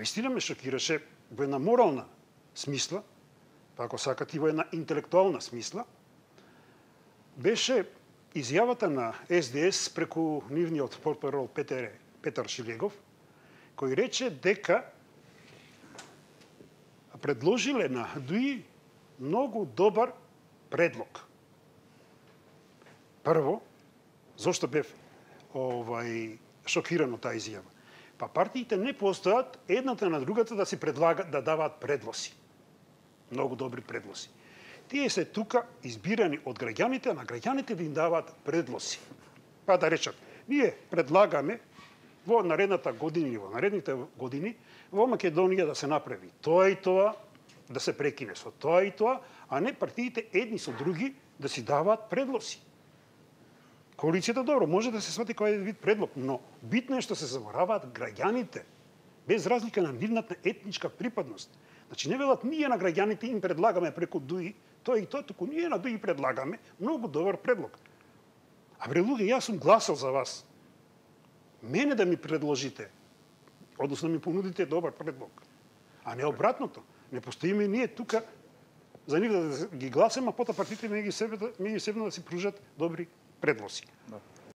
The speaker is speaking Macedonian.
Навистина ме шокираше во една морална смисла, па ако сакате и во една интелектуална смисла, беше изјавата на СДС преку нивниот портпарол Петар Шилегов, кој рече дека предложиле на ДУИ многу добар предлог. Прво, зошто бев шокиран од таа изјава? Па партиите не постојат едната на другата да си предлагат да даваат предлози. Многу добри предлози. Тие се тука избирани од граѓаните, а на граѓаните да им даваат предлози. Па да речат, ние предлагаме во наредната година или во наредните години во Македонија да се направи тоа и тоа, да се прекине со тоа и тоа, а не партиите едни со други да си даваат предлози. Коалицијата добро може да се свати кој вид предлог, но битно е што се забораваат граѓаните, без разлика на нивната етничка припадност. Значи не велат ние на граѓаните им предлагаме преку ДУИ тоа и тоа, туку ние на ДУИ предлагаме многу добар предлог. А бре луѓе, јас сум гласал за вас. Мене да ми предложите, односно ми понудите добар предлог, а не обратното. Не постоиме ние тука за нив да ги гласаме, а потоа партиите меѓу себе да си пружат добри предлози.